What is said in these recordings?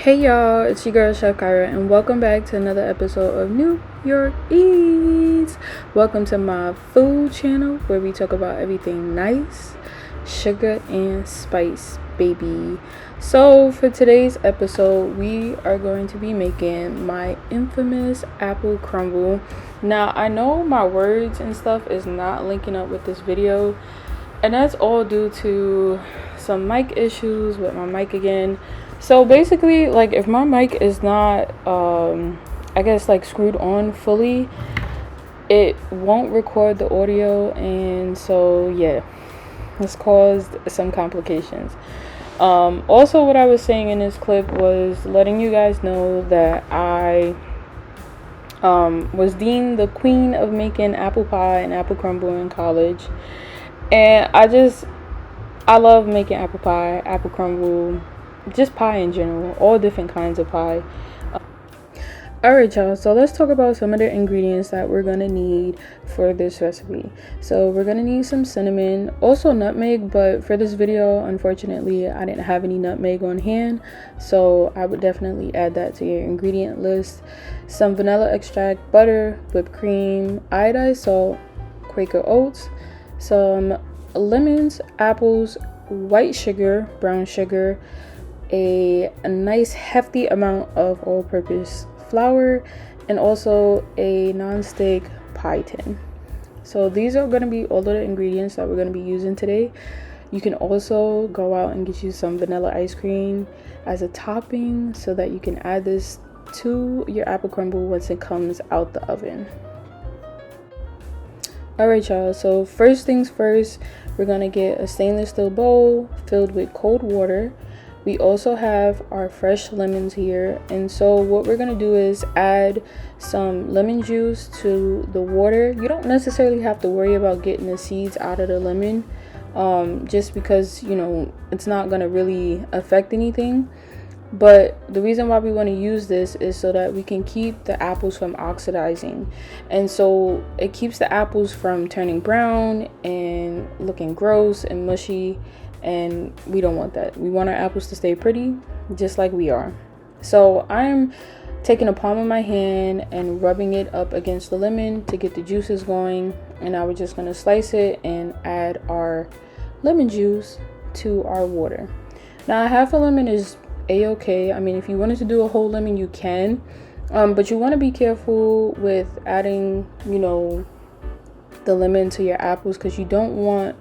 Hey y'all, it's your girl Chef Kyra and welcome back to another episode of New York Eats. Welcome to my food channel where we talk about everything nice, sugar and spice, baby. So for today's episode, we are going to be making my infamous apple crumble. Now I know my words and stuff is not linking up with this video, and that's all due to some mic issues with my mic again. So basically, like, if my mic is not I guess like screwed on fully, it won't record the audio, and so yeah, this caused some complications. Also, what I was saying in this clip was letting you guys know that I was deemed the queen of making apple pie and apple crumble in college, and I love making apple pie, apple crumble, just pie in general, all different kinds of pie. Alright y'all, so let's talk about some of the ingredients that we're gonna need for this recipe. So we're gonna need some cinnamon, also nutmeg, but for this video, unfortunately, I didn't have any nutmeg on hand, so I would definitely add that to your ingredient list. Some vanilla extract, butter, whipped cream, iodized salt, Quaker Oats, some lemons, apples, white sugar, brown sugar, a nice hefty amount of all-purpose flour, and also a non-stick pie tin. So these are going to be all of the ingredients that we're going to be using today. You can also go out and get you some vanilla ice cream as a topping so that you can add this to your apple crumble once it comes out the oven. Alright y'all, so first things first, we're going to get a stainless steel bowl filled with cold water. We also have our fresh lemons here, and so what we're going to do is add some lemon juice to the water. You don't necessarily have to worry about getting the seeds out of the lemon, just because, you know, it's not going to really affect anything. But the reason why we want to use this is so that we can keep the apples from oxidizing, and so it keeps the apples from turning brown and looking gross and mushy, and we don't want that. We want our apples to stay pretty, just like we are. So I'm taking a palm of my hand and rubbing it up against the lemon to get the juices going, and now we're just going to slice it and add our lemon juice to our water. Now half a lemon is a-okay. I mean, if you wanted to do a whole lemon, you can, but you want to be careful with adding, you know, the lemon to your apples, because you don't want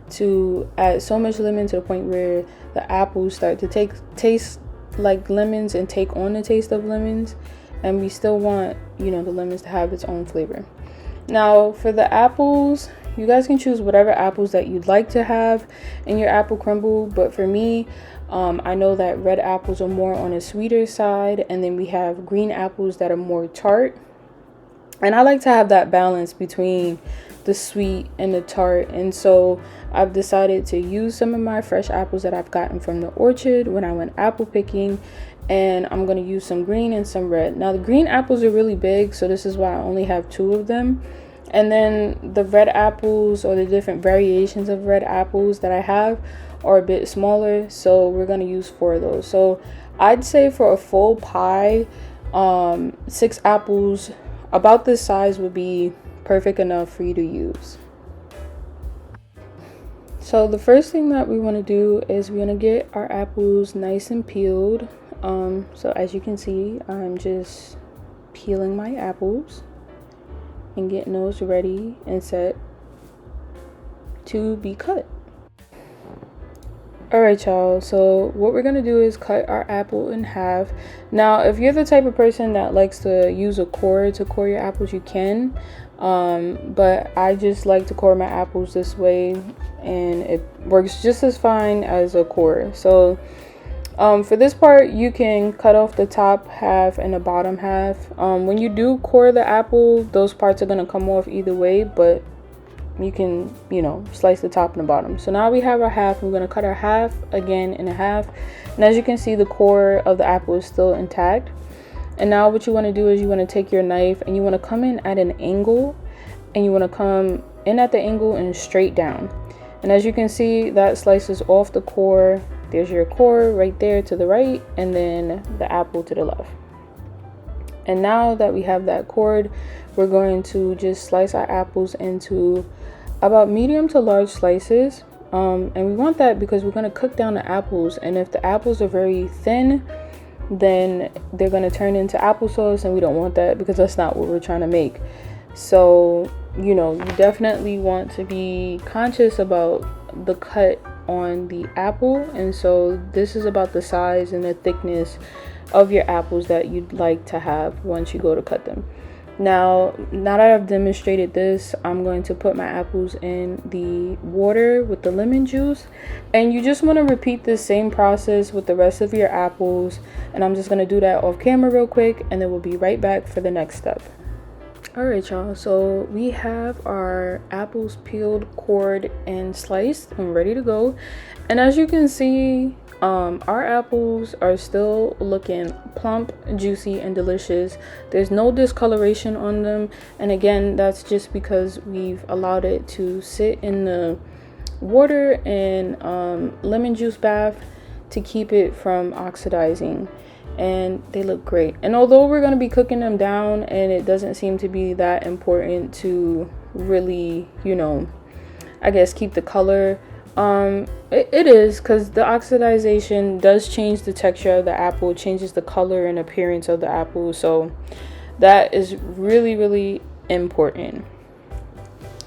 to add so much lemon to the point where the apples start to taste like lemons and take on the taste of lemons, and we still want, you know, the lemons to have its own flavor. Now for the apples, you guys can choose whatever apples that you'd like to have in your apple crumble, but for me, I know that red apples are more on a sweeter side, and then we have green apples that are more tart, and I like to have that balance between the sweet and the tart, and so I've decided to use some of my fresh apples that I've gotten from the orchard when I went apple picking, and I'm going to use some green and some red. Now the green apples are really big, so this is why I only have 2 of them, and then the red apples, or the different variations of red apples that I have, are a bit smaller, so we're going to use 4 of those. So I'd say for a full pie, 6 apples about this size would be perfect enough for you to use. So the first thing that we want to do is we want to get our apples nice and peeled. So as you can see, I'm just peeling my apples and getting those ready and set to be cut. Alright y'all, so what we're gonna do is cut our apple in half. Now if you're the type of person that likes to use a core to core your apples, you can, but I just like to core my apples this way, and it works just as fine as a core. So for this part, you can cut off the top half and the bottom half. When you do core the apple, those parts are gonna come off either way, but you can, you know, slice the top and the bottom. So now we have our half. We're going to cut our half again in a half, and as you can see, the core of the apple is still intact. And now what you want to do is you want to take your knife and you want to come in at an angle, and you want to come in at the angle and straight down. And as you can see, that slices off the core there's your core right there to the right, and then the apple to the left. And now that we have that cord, we're going to just slice our apples into about medium to large slices. And we want that because we're going to cook down the apples, and if the apples are very thin, then they're going to turn into applesauce, and we don't want that because that's not what we're trying to make. So, you know, you definitely want to be conscious about the cut on the apple. And so this is about the size and the thickness of your apples that you'd like to have once you go to cut them. Now that I've demonstrated this, I'm going to put my apples in the water with the lemon juice, and you just want to repeat this same process with the rest of your apples. And I'm just going to do that off camera real quick, and then we'll be right back for the next step. Alright y'all, so we have our apples peeled, cored, and sliced and ready to go. And as you can see, our apples are still looking plump, juicy, and delicious. There's no discoloration on them, and again, that's just because we've allowed it to sit in the water and lemon juice bath to keep it from oxidizing. And they look great. And although we're going to be cooking them down, and it doesn't seem to be that important to really, you know, I guess keep the color, it is, because the oxidization does change the texture of the apple, changes the color and appearance of the apple. So that is really, really important.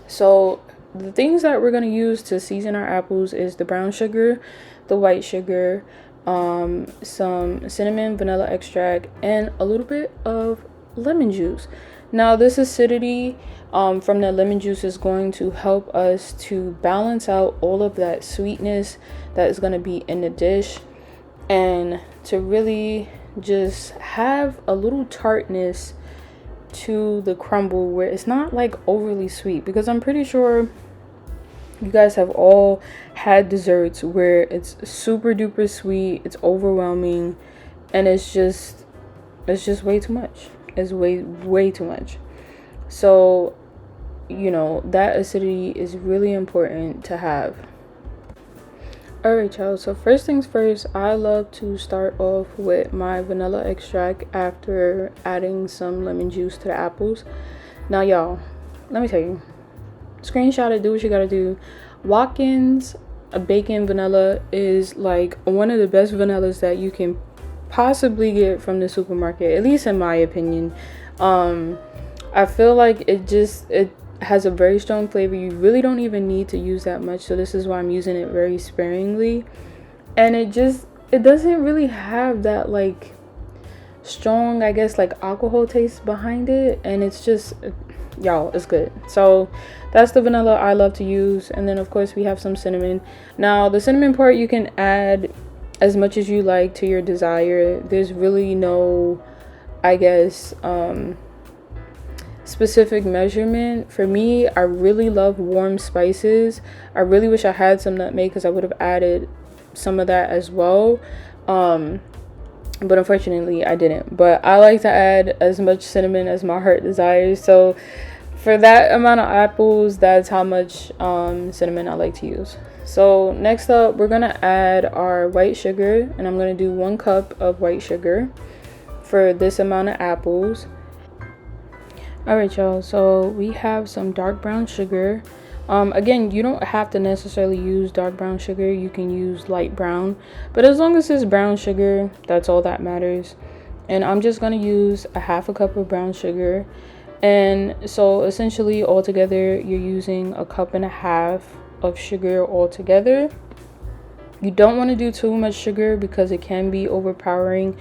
So the things that we're going to use to season our apples is the brown sugar, the white sugar, some cinnamon, vanilla extract, and a little bit of lemon juice. Now this acidity from the lemon juice is going to help us to balance out all of that sweetness that is going to be in the dish, and to really just have a little tartness to the crumble where it's not like overly sweet, because I'm pretty sure you guys have all had desserts where it's super duper sweet, it's overwhelming, and it's just way too much. It's way too much. So, you know, that acidity is really important to have. Alright y'all, so first things first, I love to start off with my vanilla extract after adding some lemon juice to the apples. Now y'all, let me tell you, screenshot it, do what you gotta do. Watkins bacon vanilla is like one of the best vanillas that you can possibly get from the supermarket, at least in my opinion. I feel like it has a very strong flavor. You really don't even need to use that much, so this is why I'm using it very sparingly. And it doesn't really have that like strong, I guess, like alcohol taste behind it, and it's just, y'all, it's good. So that's the vanilla I love to use. And then of course we have some cinnamon. Now the cinnamon part you can add as much as you like to your desire. There's really no, I guess, specific measurement. For me, I really love warm spices. I really wish I had some nutmeg, because I would have added some of that as well, but unfortunately I didn't. But I like to add as much cinnamon as my heart desires. So for that amount of apples, that's how much cinnamon I like to use. So next up, we're gonna add our white sugar, and I'm gonna do 1 cup of white sugar for this amount of apples. Alright y'all, so we have some dark brown sugar. Again, you don't have to necessarily use dark brown sugar, you can use light brown, but as long as it's brown sugar, that's all that matters. And I'm just gonna use a 1/2 cup of brown sugar. And so essentially altogether you're using 1.5 cups of sugar altogether. You don't want to do too much sugar because it can be overpowering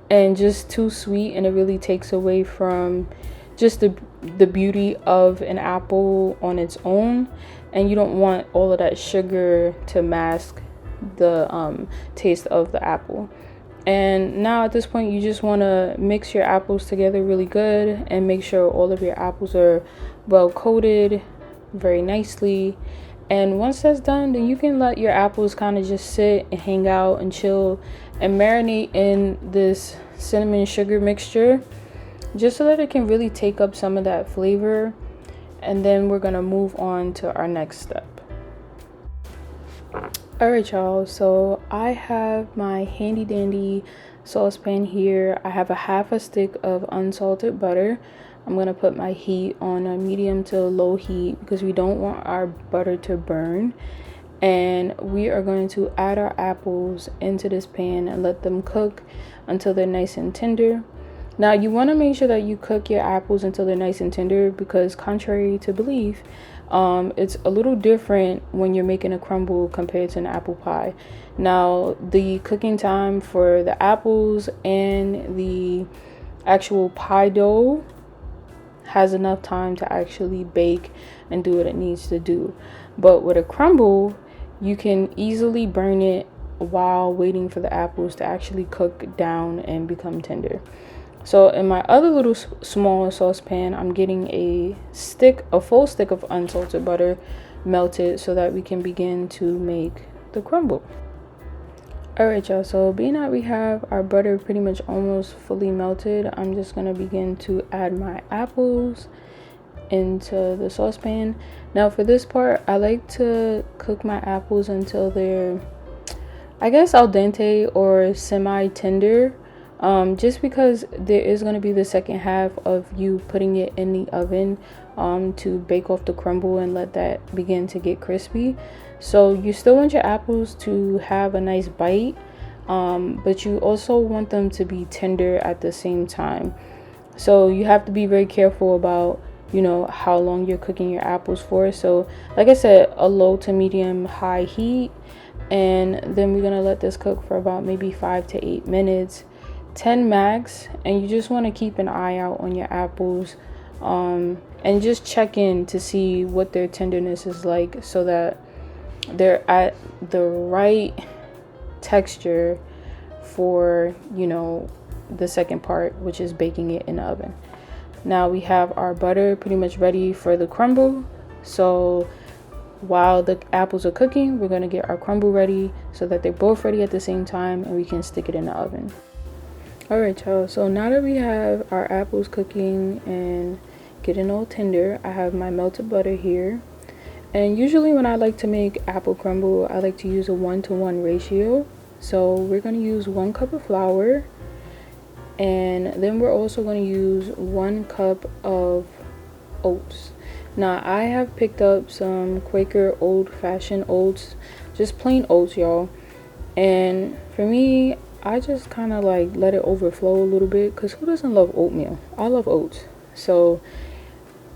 and just too sweet, and it really takes away from just the beauty of an apple on its own. And you don't want all of that sugar to mask the taste of the apple. And now at this point, you just want to mix your apples together really good and make sure all of your apples are well coated very nicely. And once that's done, then you can let your apples kind of just sit and hang out and chill and marinate in this cinnamon sugar mixture, just so that it can really take up some of that flavor. And then we're going to move on to our next step. Alright y'all, so I have my handy dandy saucepan here. I have a half a stick of unsalted butter. I'm going to put my heat on a medium to low heat because we don't want our butter to burn. And we are going to add our apples into this pan and let them cook until they're nice and tender. Now you want to make sure that you cook your apples until they're nice and tender because contrary to belief, it's a little different when you're making a crumble compared to an apple pie. Now the cooking time for the apples and the actual pie dough has enough time to actually bake and do what it needs to do. But with a crumble, you can easily burn it while waiting for the apples to actually cook down and become tender. So in my other little small saucepan, I'm getting a full stick of unsalted butter melted so that we can begin to make the crumble. Alright y'all, so being that we have our butter pretty much almost fully melted, I'm just going to begin to add my apples into the saucepan. Now for this part, I like to cook my apples until they're, I guess, al dente or semi-tender. Just because there is going to be the second half of you putting it in the oven to bake off the crumble and let that begin to get crispy. So you still want your apples to have a nice bite, but you also want them to be tender at the same time. So you have to be very careful about, you know, how long you're cooking your apples for. So like I said, a low to medium high heat, and then we're gonna let this cook for about maybe 5 to 8 minutes, 10 max. And you just want to keep an eye out on your apples and just check in to see what their tenderness is like so that they're at the right texture for, you know, the second part, which is baking it in the oven. Now we have our butter pretty much ready for the crumble. So while the apples are cooking, we're going to get our crumble ready so that they're both ready at the same time and we can stick it in the oven. Alright y'all, so now that we have our apples cooking and getting all tender, I have my melted butter here. And usually when I like to make apple crumble, I like to use a 1-to-1 ratio. So we're going to use 1 cup of flour, and then we're also going to use 1 cup of oats. Now I have picked up some Quaker old-fashioned oats, just plain oats y'all. And for me, I just kind of like let it overflow a little bit because who doesn't love oatmeal? I love oats. So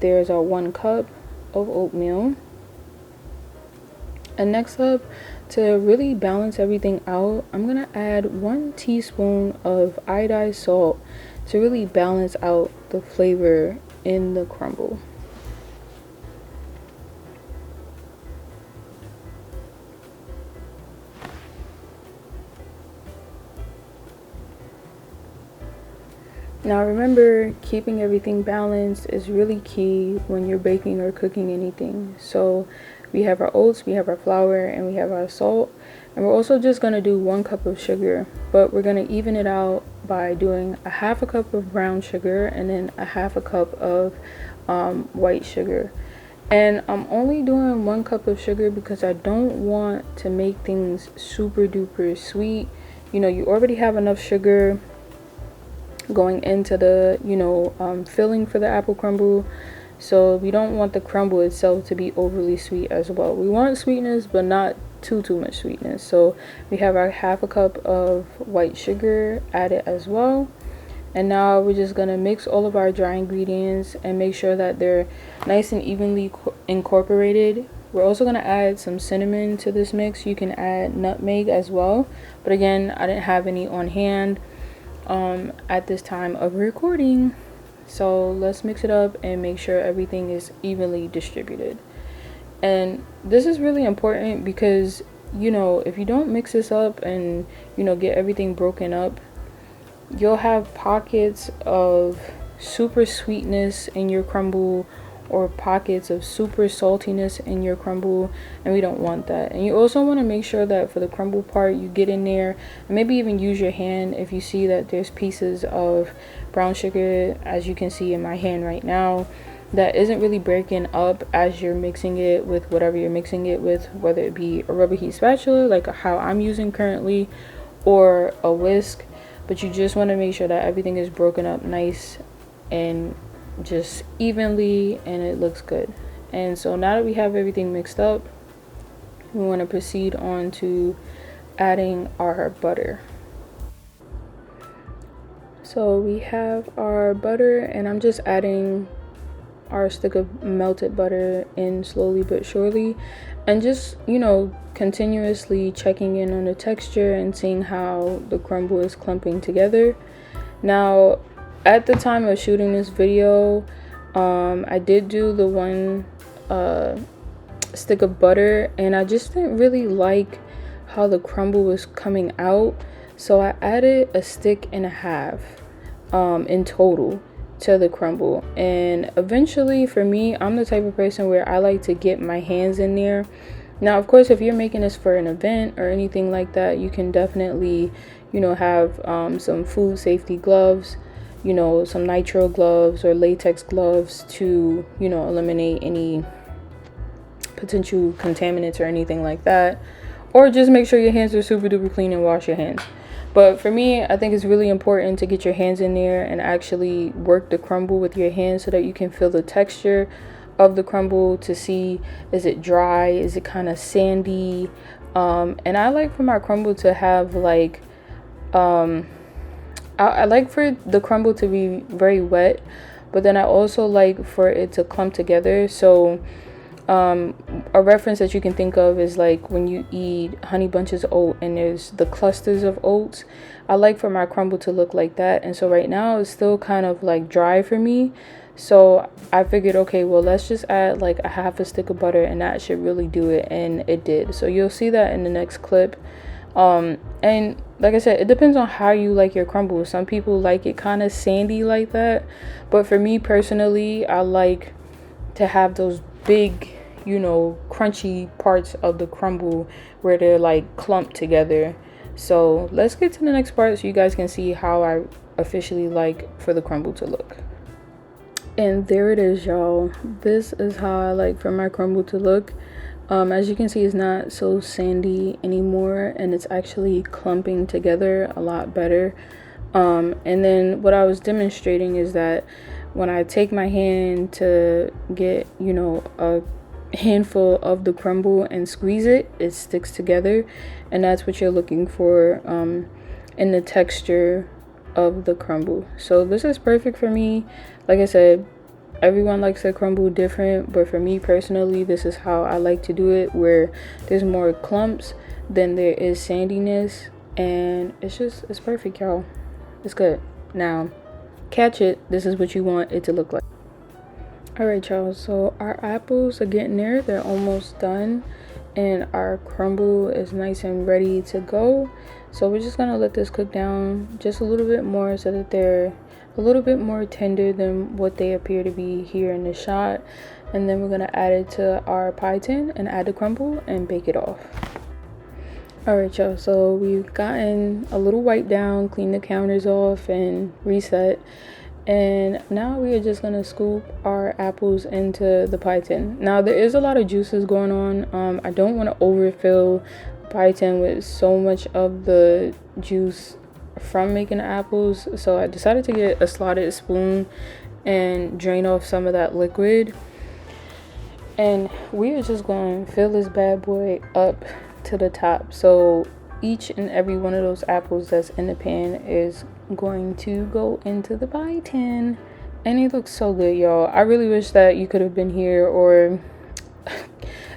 there's our 1 cup of oatmeal. And next up, to really balance everything out, I'm going to add 1 teaspoon of iodized salt to really balance out the flavor in the crumble. Now remember, keeping everything balanced is really key when you're baking or cooking anything. So we have our oats, we have our flour, and we have our salt. And we're also just going to do 1 cup of sugar, but we're going to even it out by doing a half a cup of brown sugar and then a half a cup of white sugar. And I'm only doing 1 cup of sugar because I don't want to make things super duper sweet. You know, you already have enough sugar going into the, you know, filling for the apple crumble. So we don't want the crumble itself to be overly sweet as well. We want sweetness, but not too much sweetness. So we have our half a cup of white sugar added as well. And now we're just gonna mix all of our dry ingredients and make sure that they're nice and evenly incorporated. We're also gonna add some cinnamon to this mix. You can add nutmeg as well, but again, I didn't have any on hand at this time of recording. So let's mix it up and make sure everything is evenly distributed. And this is really important because, you know, if you don't mix this up and, you know, get everything broken up, you'll have pockets of super sweetness in your crumble or pockets of super saltiness in your crumble, and we don't want that. And you also want to make sure that for the crumble part, you get in there and maybe even use your hand if you see that there's pieces of brown sugar, as you can see in my hand right now. that isn't really breaking up as you're mixing it with whatever you're mixing it with, whether it be a rubber heat spatula like how I'm using currently, or a whisk. But you just want to make sure that everything is broken up nice and just evenly, and it looks good. And so now that we have everything mixed up, we want to proceed on to adding our butter. So we have our butter, and I'm just adding our stick of melted butter in slowly but surely, and just, you know, continuously checking in on the texture and seeing how the crumble is clumping together. Now, at the time of shooting this video, I did do the one stick of butter, and I just didn't really like how the crumble was coming out, so I added a stick and a half in total to the crumble. And eventually, for me, I'm the type of person where I like to get my hands in there. Now, of course, if you're making this for an event or anything like that, you can definitely, you know, have some food safety gloves, you know, some nitrile gloves or latex gloves to, you know, eliminate any potential contaminants or anything like that, or just make sure your hands are super duper clean and wash your hands. But for me, I think it's really important to get your hands in there and actually work the crumble with your hands so that you can feel the texture of the crumble, to see, is it dry, is it kind of sandy. And I like for my crumble to have like I like for the crumble to be very wet, but then I also like for it to clump together. So a reference that you can think of is like when you eat honey bunches of oat and there's the clusters of oats. I like for my crumble to look like that. And so right now it's still kind of like dry for me, so I figured, okay, well, let's just add like a half a stick of butter, and that should really do it. And it did. So you'll see that in the next clip. And like I said, it depends on how you like your crumble. Some people like it kind of sandy like that, but for me personally, I like to have those big, you know, crunchy parts of the crumble where they're like clumped together. So let's get to the next part so you guys can see how I officially like for the crumble to look. And there it is, y'all. This is how I like for my crumble to look. As you can see, it's not so sandy anymore, and it's actually clumping together a lot better. And then what I was demonstrating is that when I take my hand to get, you know, a handful of the crumble and squeeze it, it sticks together, and that's what you're looking for in the texture of the crumble. So this is perfect for me. Like I said, everyone likes their crumble different, but for me personally, this is how I like to do it, where there's more clumps than there is sandiness, and it's perfect, y'all. It's good. Now catch it, this is what you want it to look like. All right, y'all, so our apples are getting there. They're almost done, and our crumble is nice and ready to go. So we're just gonna let this cook down just a little bit more so that they're a little bit more tender than what they appear to be here in the shot. And then we're gonna add it to our pie tin and add the crumble and bake it off. All right, y'all, so we've gotten a little wipe down, clean the counters off and reset, and now we are just gonna scoop our apples into the pie tin. Now there is a lot of juices going on. I don't want to overfill the pie tin with so much of the juice from making the apples, so I decided to get a slotted spoon and drain off some of that liquid, and we are just going to fill this bad boy up to the top. So each and every one of those apples that's in the pan is going to go into the pie tin, and it looks so good, y'all. I really wish that you could have been here, or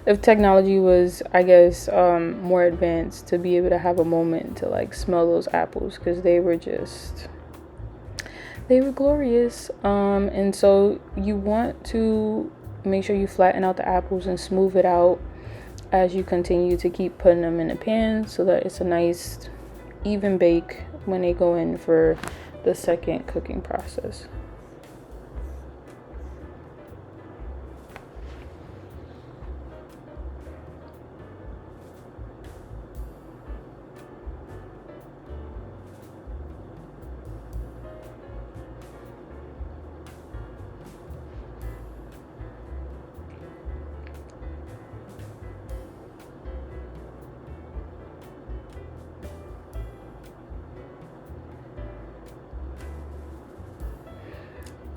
if technology was, I guess, more advanced, to be able to have a moment to like smell those apples, because they were glorious. And so you want to make sure you flatten out the apples and smooth it out as you continue to keep putting them in the pan, so that it's a nice even bake when they go in for the second cooking process.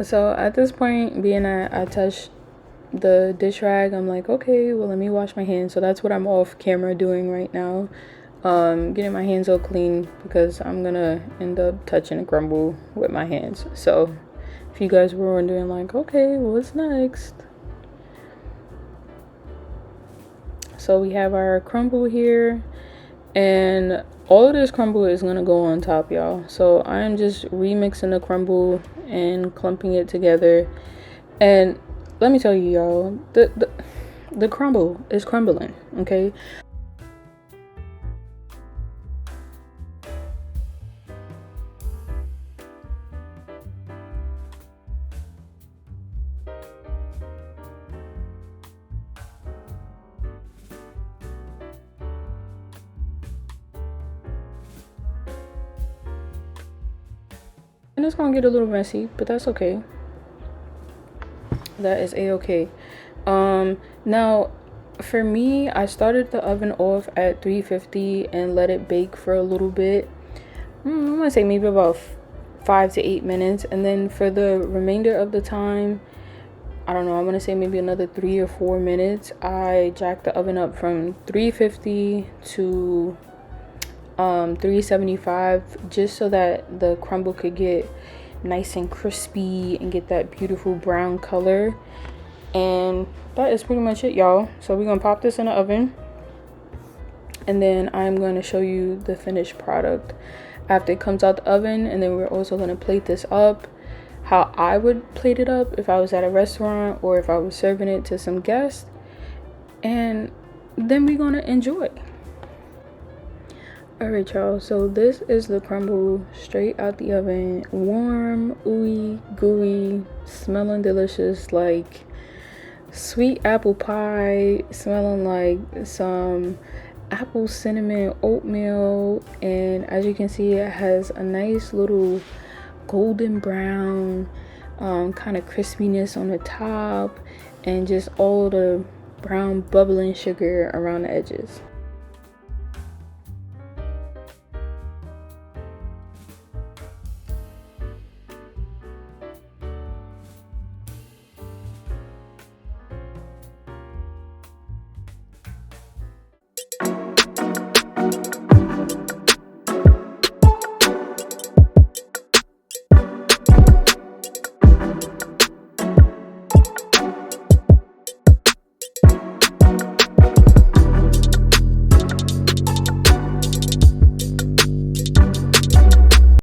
So at this point, being that I touched the dish rag, I'm like, okay, well, let me wash my hands. So that's what I'm off camera doing right now. Getting my hands all clean because I'm gonna end up touching a crumble with my hands. So if you guys were wondering, like, okay, what's next? So we have our crumble here, and all of this crumble is gonna go on top, y'all. So I'm just remixing the crumble and clumping it together. And let me tell you, y'all, the crumble is crumbling, okay? And it's gonna get a little messy, but that's okay. That is a-okay. Now for me, I started the oven off at 350 and let it bake for a little bit. I'm gonna say maybe about 5 to 8 minutes, and then for the remainder of the time, I don't know, I'm gonna say maybe another 3 or 4 minutes. I jacked the oven up from 350 to 375, just so that the crumble could get nice and crispy and get that beautiful brown color. And that is pretty much it, y'all. So we're gonna pop this in the oven, and then I'm going to show you the finished product after it comes out the oven. And then we're also going to plate this up how I would plate it up if I was at a restaurant or if I was serving it to some guests, and then we're going to enjoy. Alright, y'all, so this is the crumble straight out the oven. Warm, ooey, gooey, smelling delicious, like sweet apple pie, smelling like some apple cinnamon oatmeal. And as you can see, it has a nice little golden brown kind of crispiness on the top, and just all the brown bubbling sugar around the edges.